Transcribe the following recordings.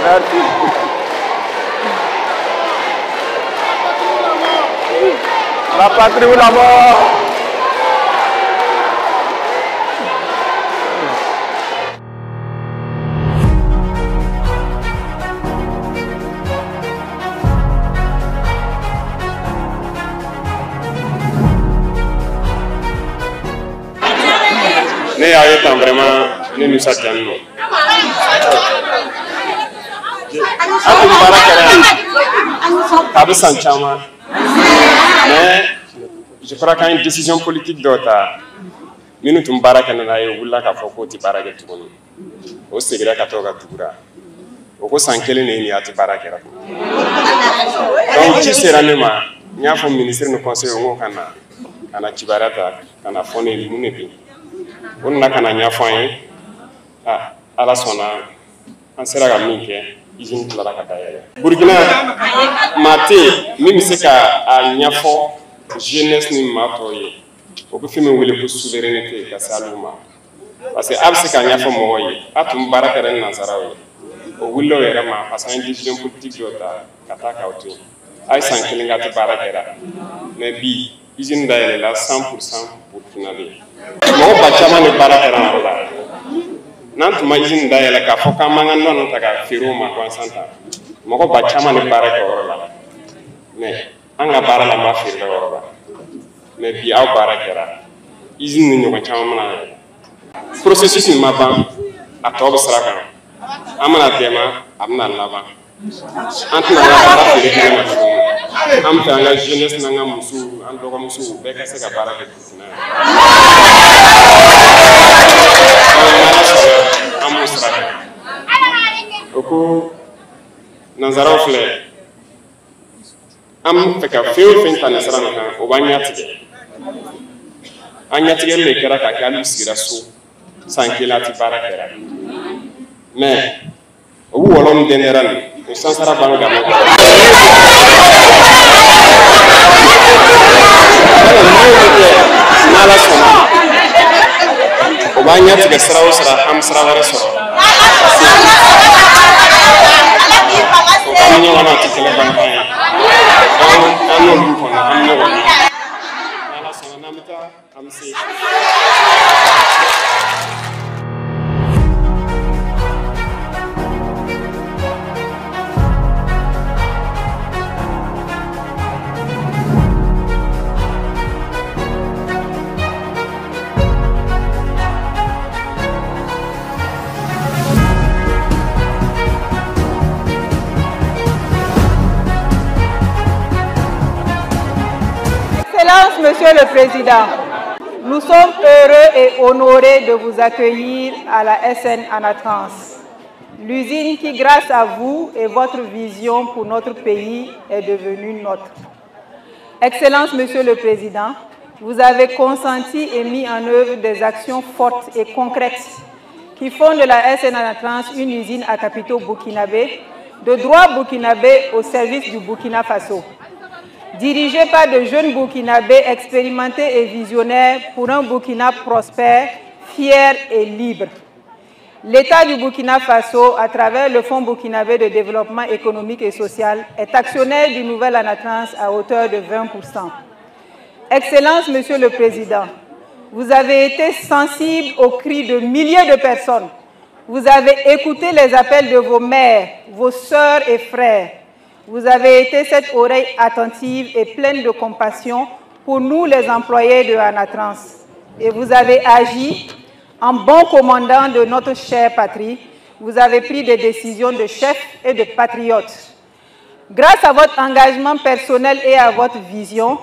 Merci. La patrie ou la mort. Ne y'a ye tan vraiment ne nisɔndiyalen don. An tun baara kɛra yan a bɛ san caman mais je crois qu'an ye décision politique dɔ ta minnu tun baara kɛ n'a ye wulila k'a fɔ k'o tɛ baara kɛ tuguni o segira ka to ka tugura o ko san kelen de ye nin ye a tɛ baara kɛra donc ci sera ne ma n y'a fɔ ministre ni conseiller n ko ka na kibaruya ta ka na fɔ ne ye mun de bɛ yen. O nana ka na ɲɛfɔ an ye ala sɔnna an sera ka min kɛ usine tilara ka dayɛlɛ. Burkina maa tɛ yen min bɛ se ka a ɲɛfɔ jeunesse ni maa tɔw ye o bɛ fɛn min wele ko souveraineté ka se olu ma parce que a bɛ se k'a ɲɛfɔ mɔgɔw ye a tun baara kɛra ni nanzaraw ye o wulila o yɛrɛ ma parce que an ye décision politique dɔ ta ka taa k'aw to yen a ye san kelen k'a tɛ baara kɛra mais bi usine dayɛlɛla 100% burkinabé. Mɔgɔ ba caman de baara kɛra an yɔrɔ la n'an tun ma usine dayɛlɛ k'a fɔ k'an man ka nɔnɔ ta ka feere o ma gansan ta mɔgɔ ba caman de baara kɛ o yɔrɔ la mais an ka baara la ma feere o yɔrɔ la mais bi aw baara kɛra usine ni ɲɔgɔn caman mana yɛlɛ processus in ma ban a tɔ bɛ sira kan an mana dɛmɛ a bɛna laban an tɛna ka taa feere kɛnɛ ma tuguni an bɛ fɛ an ka jeunesse n'an ka musow an dɔgɔmusow bɛɛ ka se ka baara kɛ Burkina yan. An b'o sira kan o ko nanzaraw filɛ an bɛ fɛ ka fɛn o fɛn ta nin sira nin kan o b'an ɲɛtigɛ an ɲɛtigɛli de kɛra k'a kɛ hali sigira so san kelen a tɛ baara kɛra mais o bɛ wɔlɔ min dɛnɛra nin o sansara b'an kan n'ala sɔnna o b'an ɲɛtigɛ sira o sira an bɛ sira wɛrɛ sɔrɔ o k'an ɲɔgɔn na a tɛ kɛlɛ ban kan ye an n'olu kɔnɔ an bɛ ɲɔgɔn ye n'ala sɔnna n'an bɛ taa an bɛ se. Excellences, Monsieur le Président, nous sommes heureux et honorés de vous accueillir à la SN Anatrans, l'usine qui, grâce à vous et votre vision pour notre pays, est devenue nôtre. Excellences, Monsieur le Président, vous avez consenti et mis en œuvre des actions fortes et concrètes qui font de la SN Anatrans une usine à capitaux burkinabé, de droit burkinabé au service du Burkina Faso. Dirigé par de jeunes Burkinabés expérimentés et visionnaires pour un Burkina prospère, fier et libre. L'État du Burkina Faso, à travers le Fonds burkinabé de développement économique et social, est actionnaire du nouvel Anatrans à hauteur de 20%. Excellences, Monsieur le Président, vous avez été sensible aux cris de milliers de personnes. Vous avez écouté les appels de vos mères, vos sœurs et frères. Vous avez été cette oreille attentive et pleine de compassion pour nous, les employés de Anatrans. Et vous avez agi en bon commandant de notre chère patrie. Vous avez pris des décisions de chef et de patriote. Grâce à votre engagement personnel et à votre vision,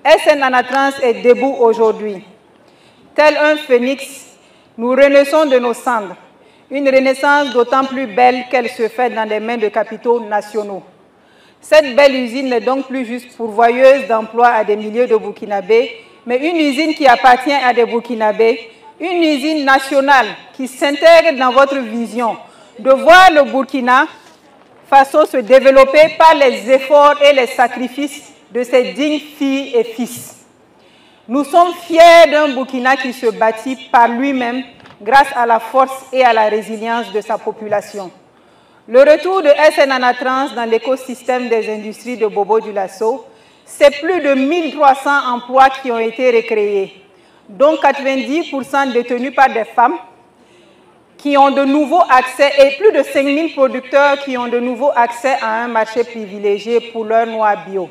SN Anatrans est debout aujourd'hui. Tel un phénix, nous renaissons de nos cendres. Une renaissance d'autant plus belle qu'elle se fait dans les mains de capitaux nationaux. Cette belle usine n'est donc plus juste pourvoyeuse d'emplois à des milliers de Burkinabés, mais une usine qui appartient à des Burkinabés, une usine nationale qui s'intègre dans votre vision de voir le Burkina Faso se développer par les efforts et les sacrifices de ses dignes filles et fils. Nous sommes fiers d'un Burkina qui se bâtit par lui-même grâce à la force et à la résilience de sa population. Le retour de SN Anatrans dans l'écosystème des industries de Bobo-Dioulasso, c'est plus de 1300 emplois qui ont été recréés, dont 90% détenus par des femmes, qui ont de nouveaux accès, et plus de 5000 producteurs qui ont de nouveaux accès à un marché privilégié pour leurs noix bio.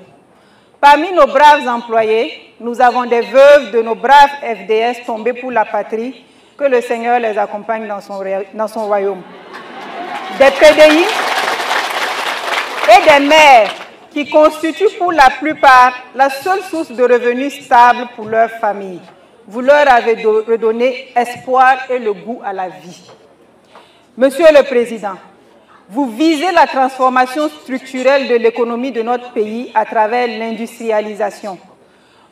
Parmi nos braves employés, nous avons des veuves de nos braves FDS tombés pour la patrie, que le Seigneur les accompagne dans son royaume. Des PDI et des mères qui constituent pour la plupart la seule source de revenus stables pour leur famille. Vous leur avez redonné espoir et le goût à la vie. Monsieur le Président, vous visez la transformation structurelle de l'économie de notre pays à travers l'industrialisation.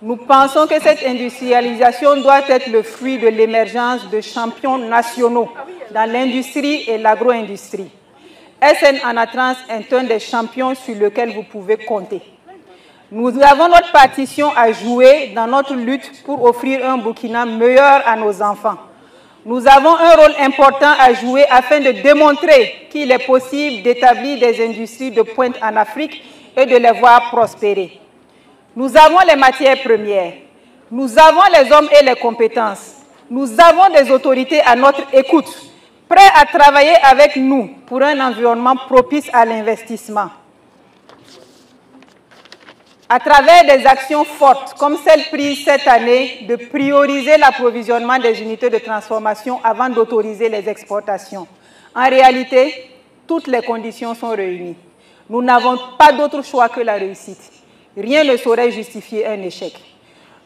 Nous pensons que cette industrialisation doit être le fruit de l'émergence de champions nationaux dans l'industrie et l'agro-industrie. SN Anatrans est un des champions sur lequel vous pouvez compter. Nous avons notre partition à jouer dans notre lutte pour offrir un Burkina meilleur à nos enfants. Nous avons un rôle important à jouer afin de démontrer qu'il est possible d'établir des industries de pointe en Afrique et de les voir prospérer. Nous avons les matières premières, nous avons les hommes et les compétences, nous avons des autorités à notre écoute, prêts à travailler avec nous pour un environnement propice à l'investissement. À travers des actions fortes, comme celle prise cette année, de prioriser l'approvisionnement des unités de transformation avant d'autoriser les exportations. En réalité, toutes les conditions sont réunies. Nous n'avons pas d'autre choix que la réussite. Rien ne saurait justifier un échec.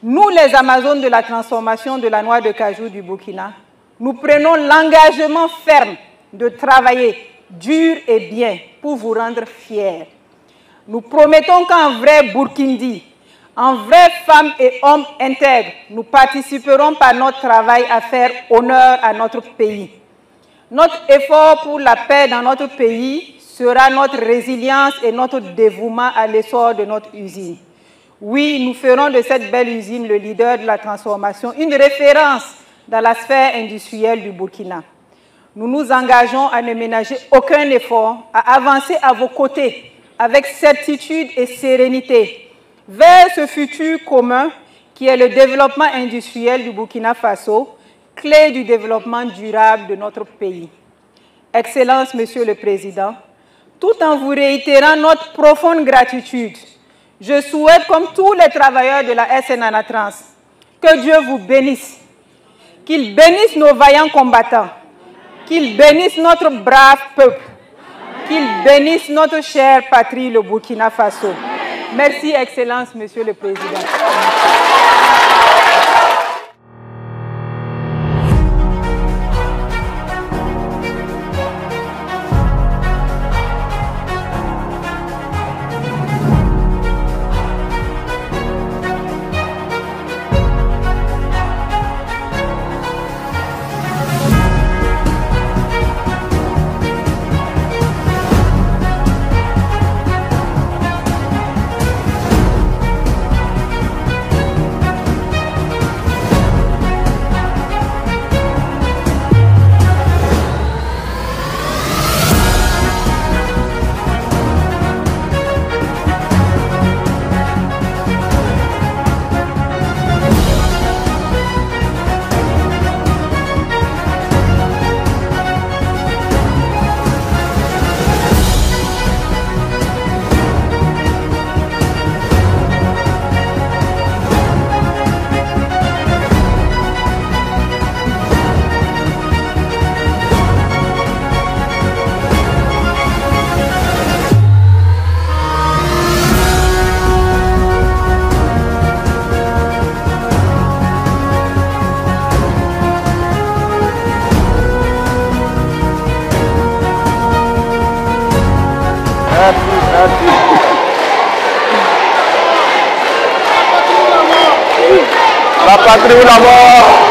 Nous, les Amazones de la transformation de la noix de cajou du Burkina, nous prenons l'engagement ferme de travailler dur et bien pour vous rendre fiers. Nous promettons qu'en vrai Burkindi, en vrai femmes et hommes intègres, nous participerons par notre travail à faire honneur à notre pays. Notre effort pour la paix dans notre pays sera notre résilience et notre dévouement à l'essor de notre usine. Oui, nous ferons de cette belle usine, le leader de la transformation, une référence dans la sphère industrielle du Burkina. Nous nous engageons à ne ménager aucun effort, à avancer à vos côtés avec certitude et sérénité vers ce futur commun qui est le développement industriel du Burkina Faso, clé du développement durable de notre pays. Excellences, Monsieur le Président, tout en vous réitérant notre profonde gratitude, je souhaite, comme tous les travailleurs de la SN Anatrans, que Dieu vous bénisse, qu'il bénisse nos vaillants combattants, qu'il bénisse notre brave peuple, qu'il bénisse notre chère patrie, le Burkina Faso. Merci, Excellence, Monsieur le Président. La patrie ou la mort.